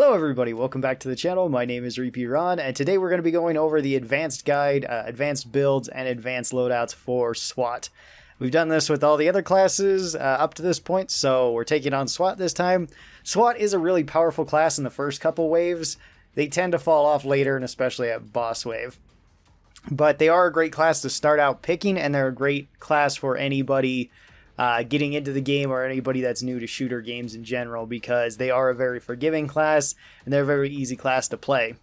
Hello everybody, welcome back to the channel. My name is Repeat Ron, and today we're going to be going over the advanced guide, advanced builds, and advanced loadouts for SWAT. We've done this with all the other classes up to this point, so we're taking on SWAT this time. SWAT is a really powerful class in the first couple waves. They tend to fall off later, and especially at boss wave. But they are a great class to start out picking, and they're a great class for anybody getting into the game or anybody that's new to shooter games in general, because they are a very forgiving class and they're a very easy class to play.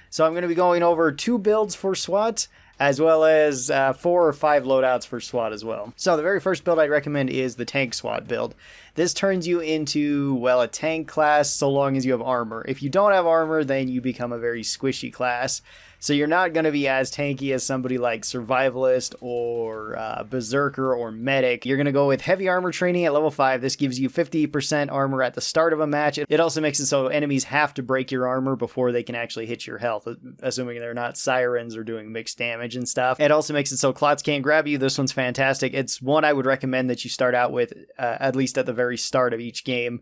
So I'm going to be going over 2 builds for SWAT as well as 4 or 5 loadouts for SWAT as well. So the very first build I'd recommend is the tank SWAT build. This turns you into, well, a tank class so long as you have armor. If you don't have armor, then you become a very squishy class. So you're not going to be as tanky as somebody like Survivalist or Berserker or Medic. You're going to go with heavy armor training at level 5. This gives you 50% armor at the start of a match. It also makes it so enemies have to break your armor before they can actually hit your health, assuming they're not sirens or doing mixed damage and stuff. It also makes it so clots can't grab you. This one's fantastic. It's one I would recommend that you start out with, at least at the very start of each game.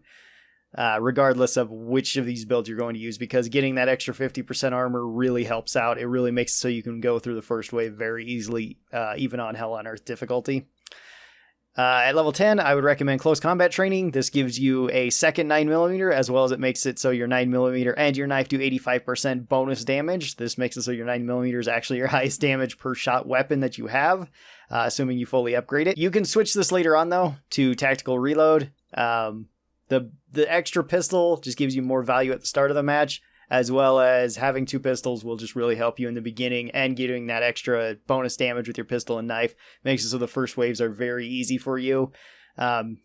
Regardless of which of these builds you're going to use, because getting that extra 50% armor really helps out. It really makes it so you can go through the first wave very easily, even on Hell on Earth difficulty. At level 10, I would recommend close combat training. This gives you a second 9mm, as well as it makes it so your 9mm and your knife do 85% bonus damage. This makes it so your 9mm is actually your highest damage per shot weapon that you have, assuming you fully upgrade it. You can switch this later on, though, to tactical reload. The extra pistol just gives you more value at the start of the match, as well as having 2 pistols will just really help you in the beginning, and getting that extra bonus damage with your pistol and knife makes it so the first waves are very easy for you,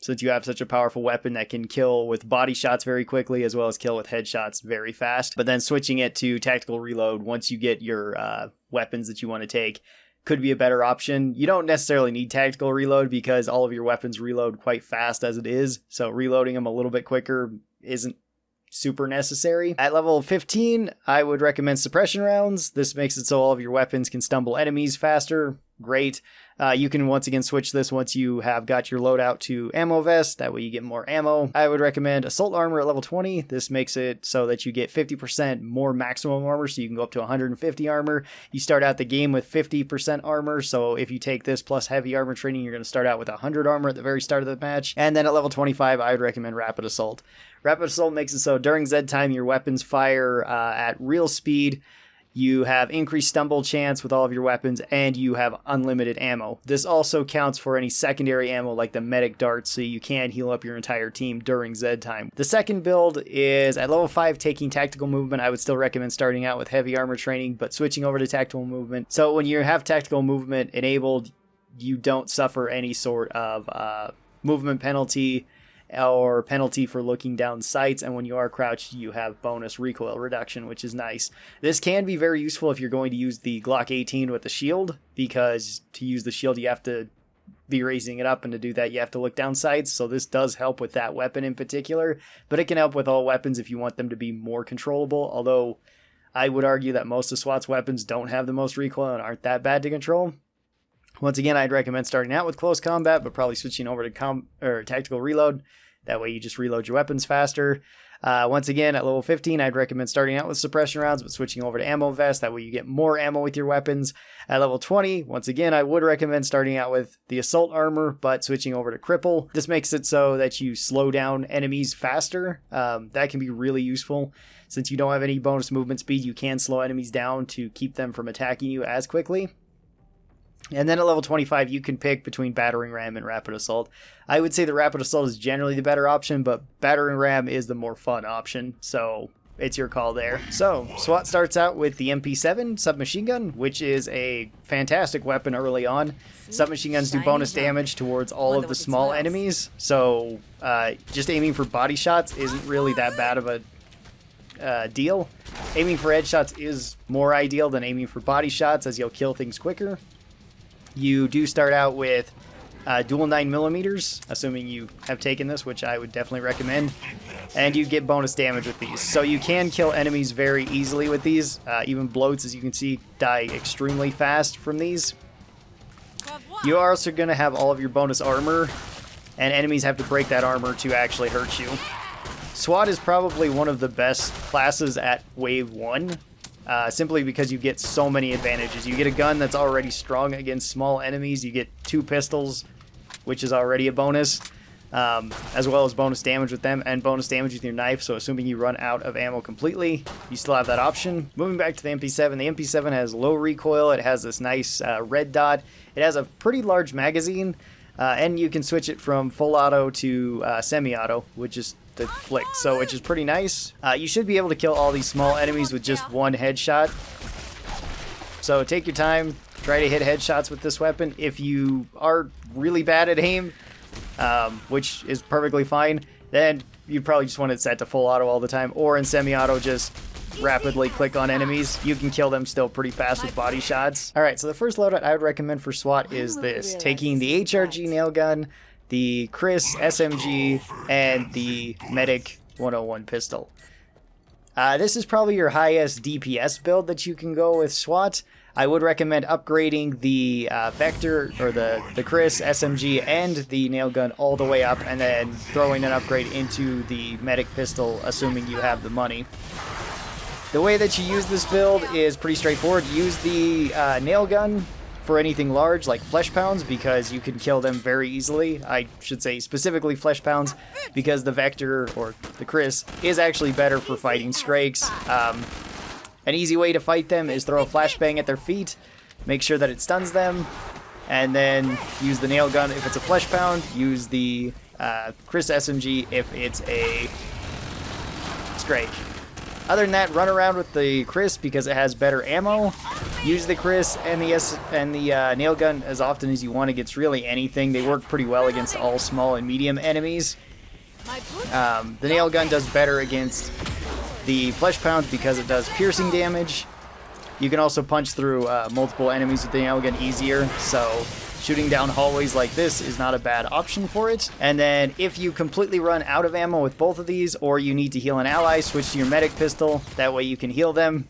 since you have such a powerful weapon that can kill with body shots very quickly, as well as kill with headshots very fast. But then switching it to tactical reload once you get your weapons that you want to take could be a better option. You don't necessarily need tactical reload because all of your weapons reload quite fast as it is, so reloading them a little bit quicker isn't super necessary. At level 15, I would recommend suppression rounds. This makes it so all of your weapons can stumble enemies faster. Great. You can once again switch this once you have got your loadout to ammo vest. That way you get more ammo. I would recommend assault armor at level 20. This makes it so that you get 50% more maximum armor, so you can go up to 150 armor. You start out the game with 50% armor, so if you take this plus heavy armor training, you're going to start out with 100 armor at the very start of the match. And then at level 25, I would recommend rapid assault. Rapid assault makes it so during Z time, your weapons fire at real speed. You have increased stumble chance with all of your weapons, and you have unlimited ammo. This also counts for any secondary ammo like the medic darts, so you can heal up your entire team during Z time. The second build is at level 5, taking tactical movement. I would still recommend starting out with heavy armor training, but switching over to tactical movement. So when you have tactical movement enabled, you don't suffer any sort of movement penalty or penalty for looking down sights, and when you are crouched you have bonus recoil reduction, which is nice. This can be very useful if you're going to use the Glock 18 with the shield, because to use the shield you have to be raising it up, and to do that you have to look down sights, so this does help with that weapon in particular, but it can help with all weapons if you want them to be more controllable, although I would argue that most of SWAT's weapons don't have the most recoil and aren't that bad to control. Once again, I'd recommend starting out with close combat, but probably switching over to tactical reload. That way you just reload your weapons faster. Once again, at level 15, I'd recommend starting out with suppression rounds, but switching over to ammo vest. That way you get more ammo with your weapons. At level 20, once again, I would recommend starting out with the assault armor, but switching over to cripple. This makes it so that you slow down enemies faster. That can be really useful. Since you don't have any bonus movement speed, you can slow enemies down to keep them from attacking you as quickly. And then at level 25, you can pick between battering ram and rapid assault. I would say the rapid assault is generally the better option, but battering ram is the more fun option, so it's your call there. So SWAT starts out with the MP7 submachine gun, which is a fantastic weapon early on. Submachine guns do bonus damage towards all of the small enemies, so just aiming for body shots isn't really that bad of a deal. Aiming for headshots is more ideal than aiming for body shots, as you'll kill things quicker. You do start out with dual 9mm, assuming you have taken this, which I would definitely recommend, and you get bonus damage with these. So you can kill enemies very easily with these. Even bloats, as you can see, die extremely fast from these. You are also going to have all of your bonus armor, and enemies have to break that armor to actually hurt you. SWAT is probably one of the best classes at Wave 1, simply because you get so many advantages. You get a gun that's already strong against small enemies, you get 2 pistols, which is already a bonus, as well as bonus damage with them and bonus damage with your knife, so assuming you run out of ammo completely, you still have that option. Moving back to the MP7, the MP7 has low recoil, it has this nice red dot, it has a pretty large magazine, and you can switch it from full auto to semi-auto, which is the flick, so which is pretty nice. You should be able to kill all these small enemies with just 1 headshot, so take your time, try to hit headshots with this weapon. If you are really bad at aim, which is perfectly fine, then you probably just want it set to full auto all the time, or in semi-auto just rapidly click on enemies. You can kill them still pretty fast with body shots. Alright, so the first loadout I would recommend for SWAT is this, taking the HRG nail gun, the Chris SMG, and the Medic 101 pistol. This is probably your highest DPS build that you can go with SWAT. I would recommend upgrading the Vector, or the Chris SMG and the nail gun all the way up, and then throwing an upgrade into the Medic pistol, assuming you have the money. The way that you use this build is pretty straightforward. Use the nail gun for anything large, like flesh pounds, because you can kill them very easily. I should say specifically flesh pounds, because the Vector, or the Chris, is actually better for fighting Strakes. An easy way to fight them is throw a flashbang at their feet, make sure that it stuns them, and then use the nail gun if it's a flesh pound, use the Chris SMG if it's a Strake. Other than that, run around with the Chris because it has better ammo. Use the Chris and the nail gun as often as you want against really anything. They work pretty well against all small and medium enemies. The nail gun does better against the flesh pounds because it does piercing damage. You can also punch through multiple enemies with the nail gun easier, so shooting down hallways like this is not a bad option for it. And then if you completely run out of ammo with both of these, or you need to heal an ally, switch to your medic pistol. That way you can heal them.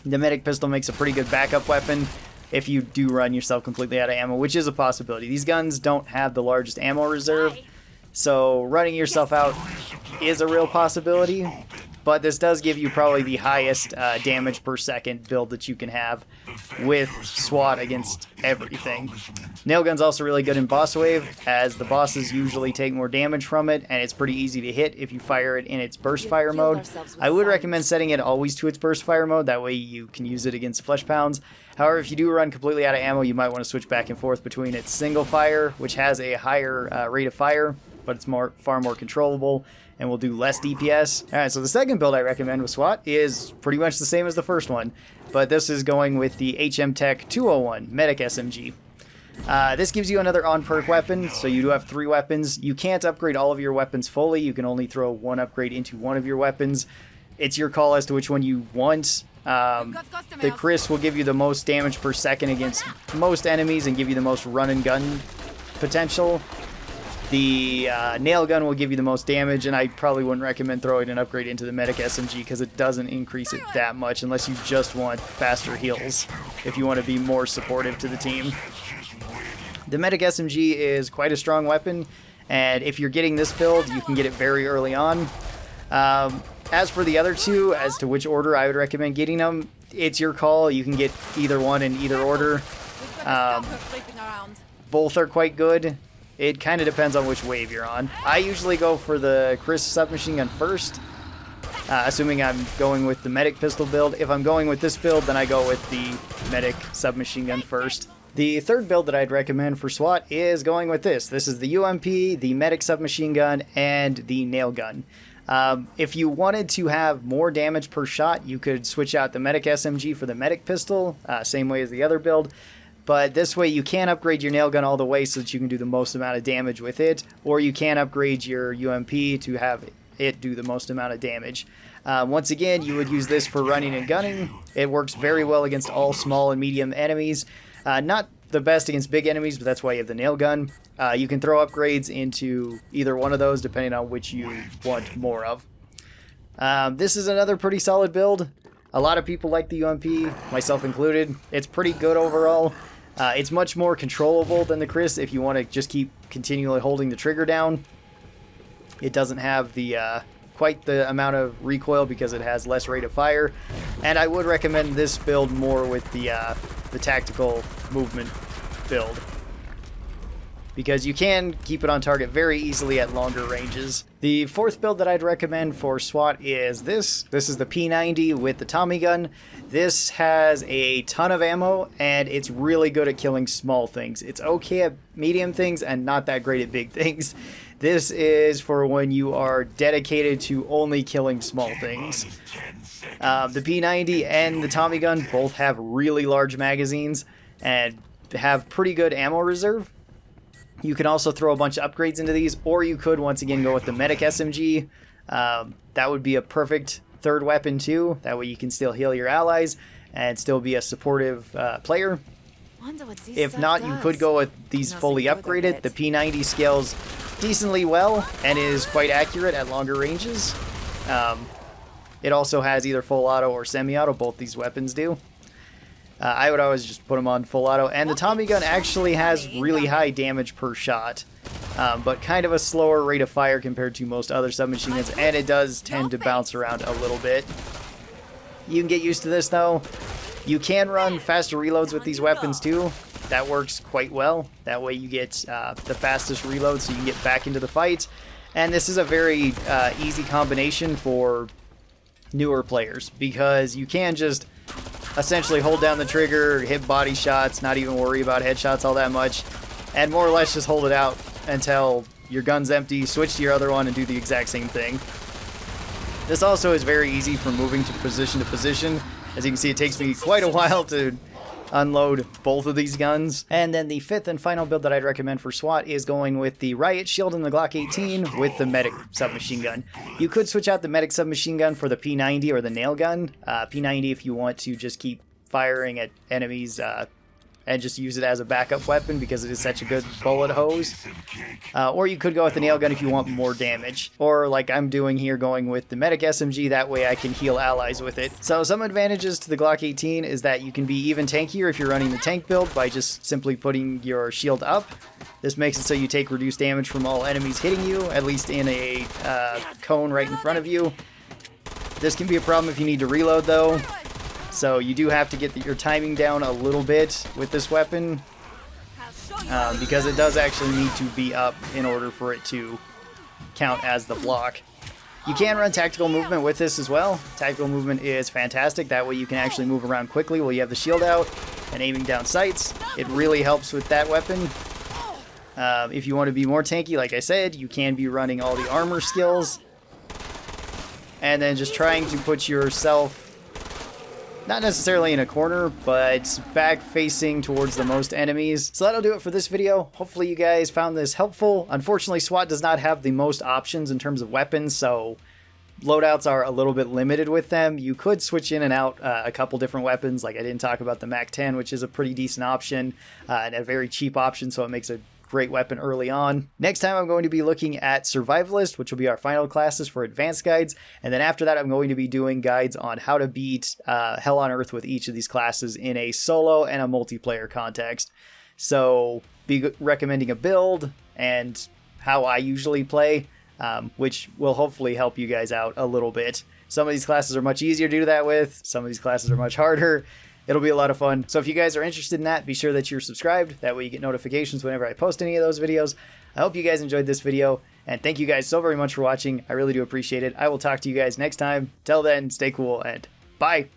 The medic pistol makes a pretty good backup weapon if you do run yourself completely out of ammo, which is a possibility. These guns don't have the largest ammo reserve, so running yourself out is a real possibility. But this does give you probably the highest damage per second build that you can have with SWAT against everything. Nail gun's also really good in boss wave, as the bosses usually take more damage from it, and it's pretty easy to hit if you fire it in its burst fire mode. I would recommend setting it always to its burst fire mode, that way you can use it against flesh pounds. However, if you do run completely out of ammo, you might want to switch back and forth between its single fire, which has a higher rate of fire, but it's far more controllable, and will do less DPS. Alright, so the second build I recommend with SWAT is pretty much the same as the first one, but this is going with the HM Tech 201 Medic SMG. This gives you another on-perk weapon, so you do have 3 weapons. You can't upgrade all of your weapons fully, you can only throw 1 upgrade into one of your weapons. It's your call as to which one you want. The Chris will give you the most damage per second against most enemies and give you the most run and gun potential. The nail gun will give you the most damage, and I probably wouldn't recommend throwing an upgrade into the Medic SMG because it doesn't increase it that much unless you just want faster heals, if you want to be more supportive to the team. The Medic SMG is quite a strong weapon, and if you're getting this build, you can get it very early on. As for the other two, as to which order I would recommend getting them, it's your call. You can get either one in either order. Both are quite good. It kind of depends on which wave you're on. I usually go for the Chris submachine gun first, assuming I'm going with the medic pistol build. If I'm going with this build, then I go with the medic submachine gun first. The third build that I'd recommend for SWAT is going with this. This is the UMP, the medic submachine gun, and the nail gun. If you wanted to have more damage per shot, you could switch out the medic SMG for the medic pistol, same way as the other build. But this way you can upgrade your nail gun all the way so that you can do the most amount of damage with it, or you can upgrade your UMP to have it do the most amount of damage. Once again, you would use this for running and gunning. It works very well against all small and medium enemies. Not the best against big enemies, but that's why you have the nail gun. You can throw upgrades into either one of those depending on which you want more of. This is another pretty solid build. A lot of people like the UMP, myself included. It's pretty good overall. It's much more controllable than the Chris if you want to just keep continually holding the trigger down. It doesn't have the quite the amount of recoil because it has less rate of fire, and I would recommend this build more with the tactical movement build, because you can keep it on target very easily at longer ranges. The fourth build that I'd recommend for SWAT is this. This is the P90 with the Tommy gun. This has a ton of ammo, and it's really good at killing small things. It's okay at medium things and not that great at big things. This is for when you are dedicated to only killing small things. The P90 and the Tommy gun both have really large magazines and have pretty good ammo reserve. You can also throw a bunch of upgrades into these, or you could once again go with the Medic SMG. That would be a perfect third weapon too. That way you can still heal your allies and still be a supportive player. If not, you could go with these fully upgraded. The P90 scales decently well and is quite accurate at longer ranges. It also has either full auto or semi-auto. Both these weapons do. I would always just put them on full auto. And the Tommy gun actually has really high damage per shot, but kind of a slower rate of fire compared to most other submachine guns, and it does tend to bounce around a little bit. You can get used to this though. You can run faster reloads with these weapons too. That works quite well. That way you get the fastest reload so you can get back into the fight. And this is a very easy combination for newer players, because you can just essentially hold down the trigger, hit body shots, not even worry about headshots all that much, and more or less just hold it out until your gun's empty, switch to your other one, and do the exact same thing. This also is very easy for moving to position. As you can see, it takes me quite a while to unload both of these guns. And then the fifth and final build that I'd recommend for SWAT is going with the Riot Shield and the Glock 18 with the Medic submachine gun. You could switch out the Medic submachine gun for the P90 or the nail gun. P90 if you want to just keep firing at enemies and just use it as a backup weapon because it is such a good bullet hose. Or you could go with the nail gun if you want more damage. Or like I'm doing here, going with the Medic SMG, that way I can heal allies with it. So some advantages to the Glock 18 is that you can be even tankier if you're running the tank build by just simply putting your shield up. This makes it so you take reduced damage from all enemies hitting you, at least in a cone right in front of you. This can be a problem if you need to reload though. So you do have to get your timing down a little bit with this weapon, because it does actually need to be up in order for it to count as the block. You can run tactical movement with this as well. Tactical movement is fantastic. That way you can actually move around quickly while you have the shield out and aiming down sights. It really helps with that weapon. If you want to be more tanky, like I said, you can be running all the armor skills. And then just trying to put yourself not necessarily in a corner, but back facing towards the most enemies. So that'll do it for this video. Hopefully you guys found this helpful. Unfortunately, SWAT does not have the most options in terms of weapons, so loadouts are a little bit limited with them. You could switch in and out a couple different weapons. Like I didn't talk about the MAC-10, which is a pretty decent option and a very cheap option, so it makes a great weapon early on. Next time I'm going to be looking at Survivalist, which will be our final classes for advanced guides, and then after that I'm going to be doing guides on how to beat Hell on Earth with each of these classes in a solo and a multiplayer context. So be recommending a build and how I usually play, which will hopefully help you guys out a little bit. Some of these classes are much easier to do that with, some of these classes are much harder. It'll be a lot of fun. So if you guys are interested in that, be sure that you're subscribed. That way you get notifications whenever I post any of those videos. I hope you guys enjoyed this video, and thank you guys so very much for watching. I really do appreciate it. I will talk to you guys next time. Till then, stay cool, and bye!